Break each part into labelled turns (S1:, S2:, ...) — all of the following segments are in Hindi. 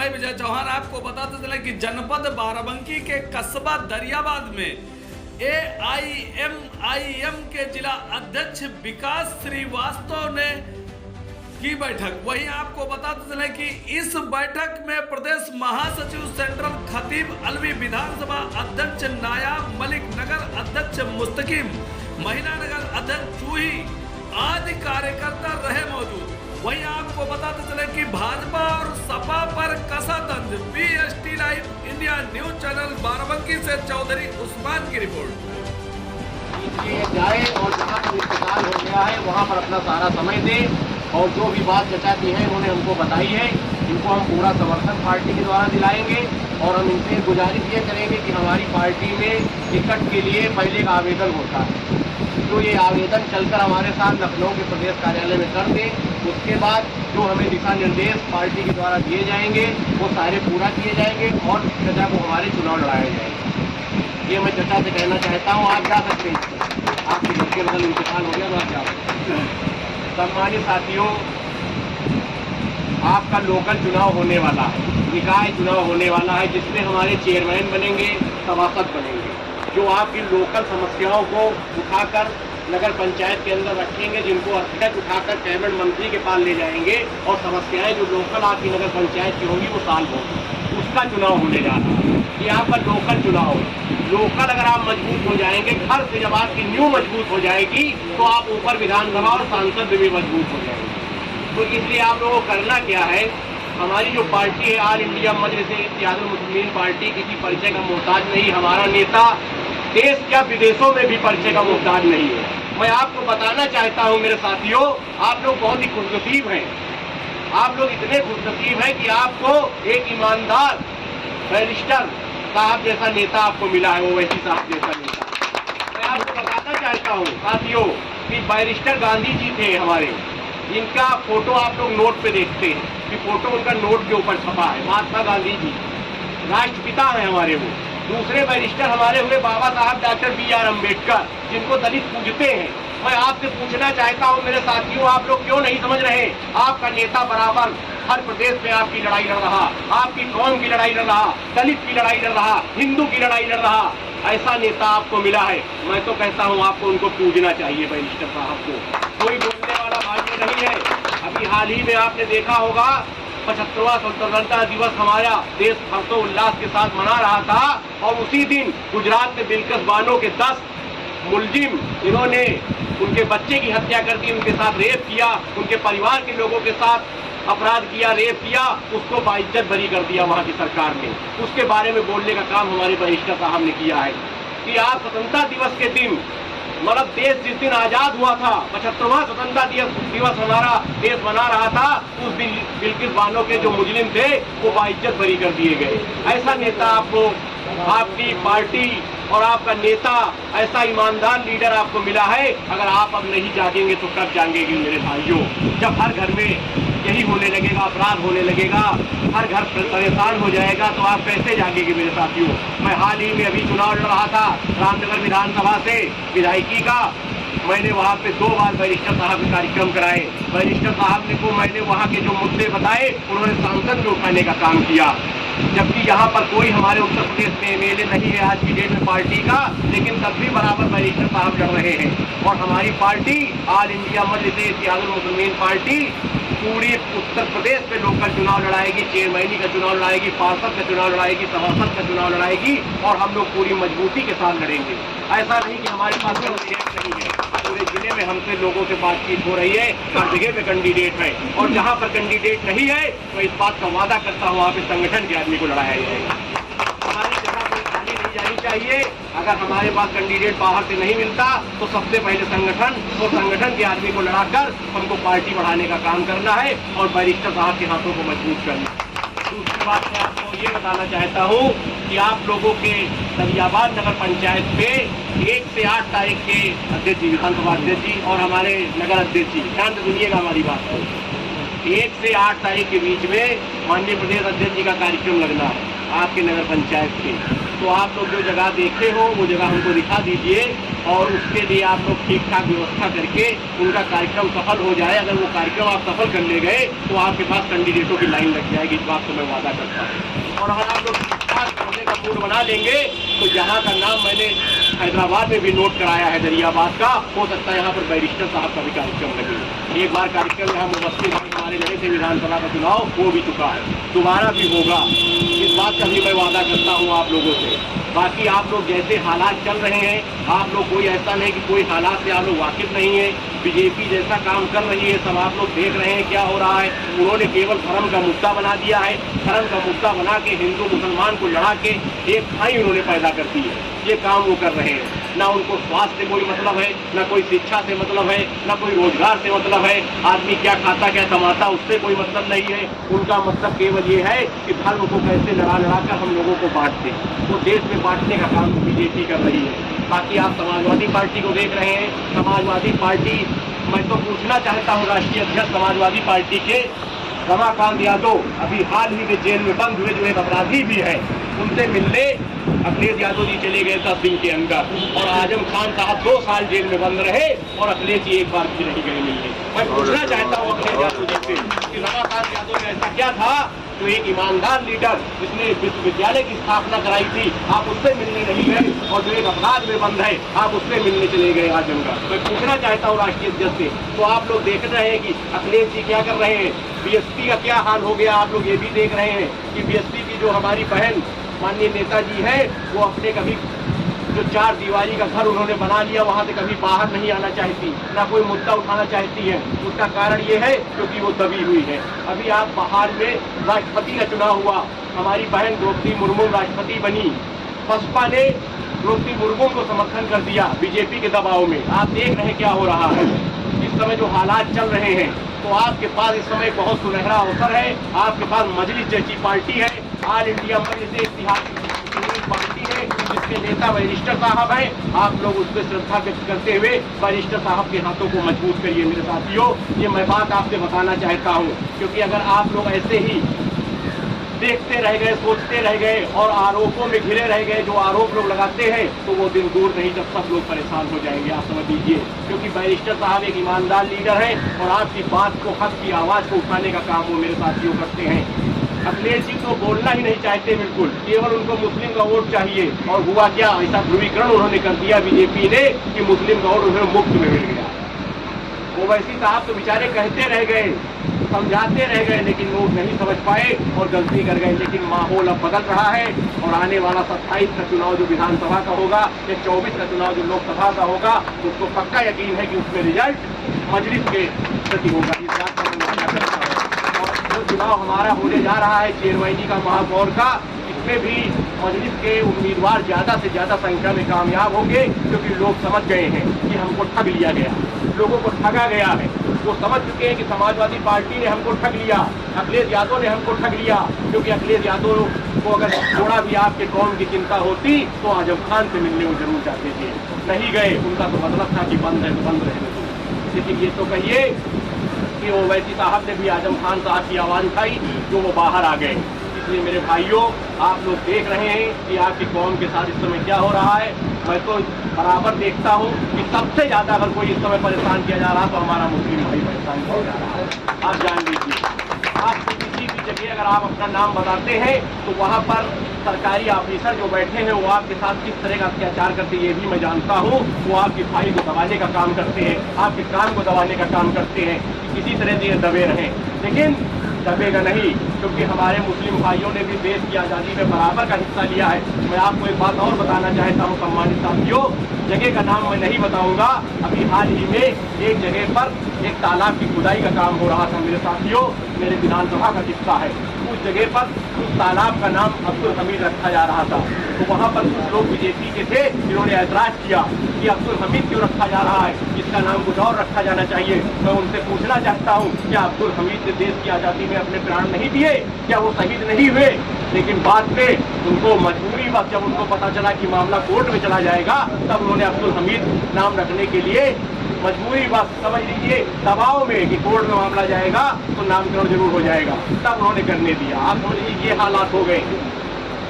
S1: मैं विजय चौहान आपको बताते चले कि जनपद बाराबंकी के कस्बा दरियाबाद में AIMIM के जिला अध्यक्ष विकास श्रीवास्तव ने की बैठक। वहीं आपको बताते चले कि इस बैठक में प्रदेश महासचिव सेंट्रल खतीब अलवी, विधानसभा अध्यक्ष नायाब मलिक, नगर अध्यक्ष मुस्तकीम, महिला नगर अध्यक्ष चूही आदि कार्यकर्ता रहे मौजूद। वहीं आपको बताते चले कि भाजपा और सपा पर कसा तंज। BST live India news channel Barabanki से चौधरी उस्मान की रिपोर्ट।
S2: जाए और जहाँ पर इंतकाल हो गया है वहाँ पर अपना सारा समय दे और जो भी बात चर्चा की है उन्होंने हमको बताई है, इनको हम पूरा समर्थन पार्टी के द्वारा दिलाएंगे और हम इनसे गुजारिश ये करेंगे कि हमारी पार्टी में टिकट के लिए पहले एक आवेदन होता है, तो ये आवेदन चलकर हमारे साथ लखनऊ के प्रदेश कार्यालय में कर दें। उसके बाद जो हमें दिशा निर्देश पार्टी के द्वारा दिए जाएंगे वो सारे पूरा किए जाएंगे और चर्चा को हमारे चुनाव लड़ाए जाएंगे। ये मैं चर्चा से कहना चाहता हूँ। आप जा सकते हैं, आपके घर के बदल इंतकाल हो गया तो आप जा सकते हैं। सम्मानित साथियों, आपका लोकल चुनाव होने वाला है, निकाय चुनाव होने वाला है, जिसमें हमारे चेयरमैन बनेंगे, सभासद बनेंगे, जो आपकी लोकल समस्याओं को उठाकर नगर पंचायत के अंदर रखेंगे, जिनको अध्यक्ष उठाकर कैबिनेट मंत्री के पास ले जाएंगे और समस्याएं जो लोकल आपकी नगर पंचायत की होंगी वो सॉल्व होंगी। उसका चुनाव होने जा रहा है। ये आपका लोकल चुनाव है। लोकल अगर आप मजबूत हो जाएंगे, घर से जब आपकी न्यू मजबूत हो जाएगी तो आप ऊपर विधानसभा और सांसद भी मजबूत हो जाएंगे। तो इसलिए आप लोगों को करना क्या है, हमारी जो पार्टी है ऑल इंडिया मजलिस इत्तेहादुल मुस्लिमीन पार्टी, किसी परिचय का मोहताज नहीं। हमारा नेता देश या विदेशों में भी परिचय का मोहताज नहीं है। मैं आपको बताना चाहता हूं मेरे साथियों, आप लोग बहुत ही खुशनसीब हैं। आप लोग इतने खुशनसीब हैं कि आपको एक ईमानदार बैरिस्टर साहब जैसा नेता आपको मिला है, वो वैसी साहब जैसा नेता। मैं आपको बताना चाहता हूँ साथियों कि बैरिस्टर गांधी जी थे हमारे, इनका फोटो आप लोग नोट पे देखते हैं कि फोटो उनका नोट के ऊपर छपा है। महात्मा गांधी जी राष्ट्रपिता हैं हमारे। वो दूसरे बैरिस्टर हमारे हुए बाबा साहब डॉक्टर BR अम्बेडकर, जिनको दलित पूजते हैं। मैं आपसे पूछना चाहता हूं मेरे साथियों, आप लोग क्यों नहीं समझ रहे? आपका नेता बराबर हर प्रदेश में आपकी लड़ाई लड़ रहा, आपकी कौम की लड़ाई लड़ रहा, दलित की लड़ाई लड़ रहा, हिंदू की लड़ाई लड़ रहा। ऐसा नेता आपको मिला है। मैं तो कहता हूँ आपको उनको पूजना चाहिए, बैरिस्टर साहब को। कोई बोलने वाला भाग्य नहीं है। अभी हाल ही में आपने देखा होगा 75वां स्वतंत्रता दिवस हमारा देश हर्षोल्लास के साथ मना रहा था और उसी दिन गुजरात में बिल्किस बानो के 10 मुलजिम इन्होंने उनके बच्चे की हत्या कर दी, उनके साथ रेप किया, उनके परिवार के लोगों के साथ अपराध किया, रेप किया, उसको बाइज्जत बरी कर दिया वहां की सरकार ने। उसके बारे में बोलने का काम हमारे बैरिस्टर साहब ने किया है कि आप स्वतंत्रता दिवस के दिन, मतलब देश जिस दिन आजाद हुआ था, 75वां स्वतंत्रता दिवस हमारा देश मना रहा था, उस दिन बिल्किस बानो के जो मुजरिम थे वो बाइज्जत बरी कर दिए गए। ऐसा नेता आपको, आपकी पार्टी और आपका नेता, ऐसा ईमानदार लीडर आपको मिला है। अगर आप अब नहीं जागेंगे तो कब जागेंगे मेरे भाइयों? जब हर घर में यही होने लगेगा, अपराध होने लगेगा, हर घर परेशान हो जाएगा, तो आप कैसे जागेंगे मेरे साथियों? मैं हाल ही में अभी चुनाव लड़ रहा था रामनगर विधानसभा से विधायकी का। मैंने वहाँ पे 2 बार बैरिस्टर साहब के कार्यक्रम कराए। बैरिस्टर साहब ने को मैंने वहाँ के जो मुद्दे बताए, उन्होंने सांसद में उठाने का काम किया। जबकि यहाँ पर कोई हमारे उत्तर प्रदेश में MLA नहीं है आज की डेट में पार्टी का, लेकिन तब भी बराबर बैरिस्टर साहब लड़ रहे हैं। और हमारी पार्टी ऑल इंडिया मजलिस इत्तेहादुल मुस्लिमीन पार्टी पूरी उत्तर प्रदेश में लोकल चुनाव लड़ाएगी, चेयरमैनी का चुनाव लड़ाएगी, पार्षद का चुनाव लड़ाएगी, सभासद का चुनाव लड़ाएगी और हम लोग पूरी मजबूती के साथ लड़ेंगे। ऐसा नहीं कि हमारे पास कैंडिडेट नहीं है। पूरे जिले में हमसे लोगों से बातचीत हो रही है, हर जगह पे कैंडिडेट है और जहाँ पर कैंडिडेट नहीं है तो इस बात का वादा करता हूँ वहाँ पे संगठन के आदमी को लड़ाया जाएगा। हमारी जगह कोई खाली नहीं जानी चाहिए। अगर हमारे पास कैंडिडेट बाहर से नहीं मिलता तो सबसे पहले संगठन और संगठन के आदमी को लड़ाकर हमको पार्टी बढ़ाने का काम करना है और बैरिस्टर साहब के हाथों को मजबूत करना है। दूसरी बात मैं आपको ये बताना चाहता हूँ कि आप लोगों के दरियाबाद नगर पंचायत में 1 से 8 तारीख के अध्यक्ष जी, विधानसभा अध्यक्ष जी और हमारे नगर अध्यक्ष जी, ध्यान से सुनिएगा हमारी बात। 1 से 8 तारीख के बीच में माननीय प्रदेश अध्यक्ष जी का कार्यक्रम लगना है आपके नगर पंचायत के। तो आप लोग जो जगह देखे हो वो जगह हमको दिखा दीजिए और उसके लिए आप लोग ठीक ठाक व्यवस्था करके उनका कार्यक्रम सफल हो जाए। अगर वो कार्यक्रम आप सफल कर ले गए तो आपके पास कैंडिडेटों की लाइन लग जाएगी, इस बात को मैं वादा करता हूँ। और अगर आप लोग करने का मूड बना लेंगे तो यहाँ का नाम मैंने हैदराबाद में भी नोट कराया है, दरियाबाद का, हो सकता है यहाँ पर बैरिस्टर साहब का भी कार्यक्रम लगे। एक बार कार्यक्रम यहाँ मुबस्सिर हमारे लड़े थे विधानसभा का चुनाव, वो भी चुका है, दोबारा भी होगा, इस बात का भी मैं वादा करता हूँ आप लोगों से। बाकी आप लोग जैसे हालात चल रहे हैं, आप लोग कोई ऐसा नहीं कि कोई हालात से आप लोग वाकिफ नहीं है। बीजेपी जैसा काम कर रही है सब आप लोग देख रहे हैं क्या हो रहा है। उन्होंने केवल धर्म का मुद्दा बना दिया है, धर्म का मुद्दा बना के हिंदू मुसलमान को लड़ा के एक भाई उन्होंने पैदा कर दी है। ये काम वो कर रहे हैं। ना उनको स्वास्थ्य से कोई मतलब है, ना कोई शिक्षा से मतलब है, ना कोई रोजगार से मतलब है, आदमी क्या खाता क्या कमाता उससे कोई मतलब नहीं है। उनका मतलब केवल ये है कि धर्म को कैसे लड़ा कर हम लोगों को बांटते हैं, तो देश में बांटने का काम बीजेपी कर रही है। बाकी आप समाजवादी पार्टी को देख रहे हैं, समाजवादी पार्टी, मैं तो पूछना चाहता हूँ राष्ट्रीय अध्यक्ष समाजवादी पार्टी के रमाकांत यादव अभी हाल ही में जेल में बंद हुए जो एक अपराधी भी है, उनसे मिलने अखिलेश यादव जी चले गए 10 दिन के अंदर, और आजम खान साहब 2 साल जेल में बंद रहे और अखिलेश जी एक बार भी नहीं गए मिलने। मैं पूछना चाहता हूँ अखिलेश यादव जी से कि रमाकांत यादव ने ऐसा क्या था तो एक ईमानदार लीडर जिसने विश्वविद्यालय की स्थापना कराई थी, आप उससे मिलने नहीं गए, और जो एक अपराध में बंद है आप उससे मिलने चले गए आजमगढ़। मैं पूछना चाहता हूँ राष्ट्रीय अध्यक्ष से, तो आप लोग देख रहे हैं कि अखिलेश जी क्या कर रहे हैं, बीएसपी का क्या हाल हो गया। आप लोग ये भी देख रहे हैं कि बीएसपी की जो हमारी बहन माननीय नेताजी है, वो अपने कभी जो 4 दीवारी का घर उन्होंने बना लिया, वहाँ से कभी बाहर नहीं आना चाहती, ना कोई मुद्दा उठाना चाहती है। उसका कारण ये है क्योंकि वो दबी हुई है। अभी आप बाहर में राष्ट्रपति का चुनाव हुआ, हमारी बहन द्रौपदी मुर्मू राष्ट्रपति बनी, बसपा ने द्रौपदी मुर्मू को समर्थन कर दिया बीजेपी के दबाव में। आप देख रहे हैं क्या हो रहा है इस समय जो हालात चल रहे हैं। तो आपके पास इस समय बहुत सुनहरा अवसर है, आपके पास मजलिस जैसी पार्टी है, ऑल इंडिया मजलिस इतिहास पार्टी है जिसके नेता बैरिस्टर साहब हैं। आप लोग उस पर श्रद्धा व्यक्त करते हुए बैरिस्टर साहब के हाथों को मजबूत करिए। मेरे साथियों, ये मैं बात आपसे बताना चाहता हूँ, क्योंकि अगर आप लोग ऐसे ही देखते रह गए, सोचते रह गए और आरोपों में घिरे रह गए, जो आरोप लोग लगाते हैं, तो वो दिन दूर नहीं जब सब लोग परेशान हो जाएंगे, आप समझ लीजिए। क्योंकि बैरिस्टर साहब एक ईमानदार लीडर है और आपकी बात को, हक की आवाज़ को उठाने का काम वो मेरे साथियों करते हैं। अखिलेश जी तो बोलना ही नहीं चाहते बिल्कुल, केवल उनको मुस्लिम का वोट चाहिए। और हुआ क्या, ऐसा ध्रुवीकरण उन्होंने कर दिया बीजेपी ने कि मुस्लिम का वोट उन्हें मुफ्त में मिल गया। ओवैसी साहब तो बेचारे कहते रह गए, समझाते रह गए, लेकिन लोग नहीं समझ पाए और गलती कर गए। लेकिन माहौल अब बदल रहा है और आने वाला 27 का चुनाव जो विधानसभा का होगा या 24 का चुनाव जो लोकसभा का होगा, उसको पक्का यकीन है कि उसमें रिजल्ट मजलिस के प्रति होगा। इस बात का मैं वादा करता हूँ। और जो चुनाव हमारा होने जा रहा है चेयरमैनी का, महापौर का, इसमें भी मजलिस के उम्मीदवार ज़्यादा से ज़्यादा संख्या में कामयाब होंगे, क्योंकि लोग समझ गए हैं कि हमको ठग लिया गया, लोगों को ठगा गया है। वो समझ चुके हैं कि समाजवादी पार्टी ने हमको ठग लिया, अखिलेश यादव ने हमको ठग लिया। क्योंकि अखिलेश यादव को अगर थोड़ा भी आपके कौम की चिंता होती तो आजम खान से मिलने को जरूर चाहते थे, नहीं गए। उनका तो मतलब था कि बंद है तो बंद रहने दो। लेकिन ये तो कहिए कि ओवैसी साहब ने भी आजम खान साहब की आवाज़ उठाई, जो वो बाहर आ गए। इसलिए मेरे भाइयों, आप लोग देख रहे हैं कि आपकी कौम के साथ इस समय क्या हो रहा है। मैं तो बराबर देखता हूँ कि सबसे ज़्यादा अगर कोई इस समय परेशान किया जा रहा है तो हमारा मुस्लिम भाई परेशान किया जा रहा है। आप जान लीजिए, आप किसी भी जगह अगर आप अपना नाम बताते हैं तो वहाँ पर सरकारी ऑफिसर जो बैठे हैं वो आपके साथ किस तरह का अत्याचार करते हैं ये भी मैं जानता हूँ। वो आपकी फाइल को दबाने का काम करते हैं, आपके काम को दबाने का काम करते हैं कि किसी तरह से ये दबे रहें। लेकिन दबेगा नहीं, क्योंकि हमारे मुस्लिम भाइयों ने भी देश की आज़ादी में बराबर का हिस्सा लिया है। मैं आपको एक बात और बताना चाहता हूँ सम्मानित साथियों, जगह का नाम मैं नहीं बताऊंगा। अभी हाल ही में एक जगह पर एक तालाब की खुदाई का काम हो रहा था मेरे साथियों, मेरे विधानसभा का किस्सा है। उस जगह पर उस तालाब का नाम अब्दुल हमीद रखा जा रहा था। तो वहाँ पर कुछ लोग बीजेपी के थे जिन्होंने ऐतराज़ किया कि अब्दुल हमीद क्यों रखा जा रहा है, इसका नाम कुछ और रखा जाना चाहिए। मैं उनसे पूछना चाहता हूँ, क्या अब्दुल हमीद ने देश की आज़ादी में अपने प्राण नहीं दिए? क्या वो शहीद नहीं हुए? लेकिन बाद में उनको मजबूरी वक्त जब उनको पता चला कि मामला कोर्ट में चला जाएगा, तब उन्होंने अब्दुल हमीद नाम रखने के लिए मजबूरी वक्त, समझ लीजिए दबाव में कि कोर्ट में मामला जाएगा तो नामकरण जरूर हो जाएगा, तब उन्होंने करने दिया। आप समझ लीजिए ये हालात हो गए।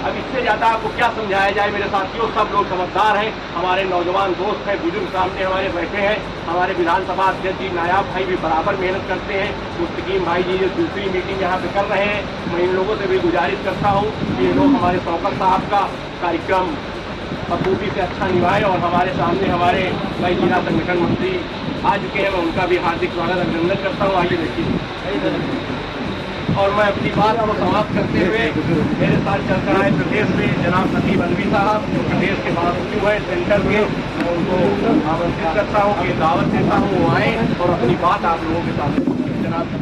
S2: अब इससे ज़्यादा आपको क्या समझाया जाए मेरे साथियों। सब लोग समझदार हैं, हमारे नौजवान दोस्त हैं, बुजुर्ग सामने हमारे बैठे हैं, हमारे विधानसभा अध्यक्ष जी, नायाब भाई भी बराबर मेहनत करते हैं, मुस्तकीम भाई जी जो दूसरी मीटिंग यहाँ पे कर रहे हैं, मैं इन लोगों से भी गुजारिश करता हूँ कि ये लोग हमारे शौकत साहब का कार्यक्रम बखूबी से अच्छा निभाएं। और हमारे सामने हमारे कई जिला संगठन मंत्री आ चुके हैं, मैं उनका भी हार्दिक स्वागत अभिनंदन करता हूँ। आइए देखिए, और मैं अपनी बात को समाप्त करते हुए मेरे साथ चल कर आए प्रदेश में जनाब खतीब अलवी साहब, जो प्रदेश के महासचिव हैं सेंटर के, मैं उनको आमंत्रित करता हूँ कि दावत देता हूँ वो आएँ और अपनी बात आप लोगों के साथ जनाब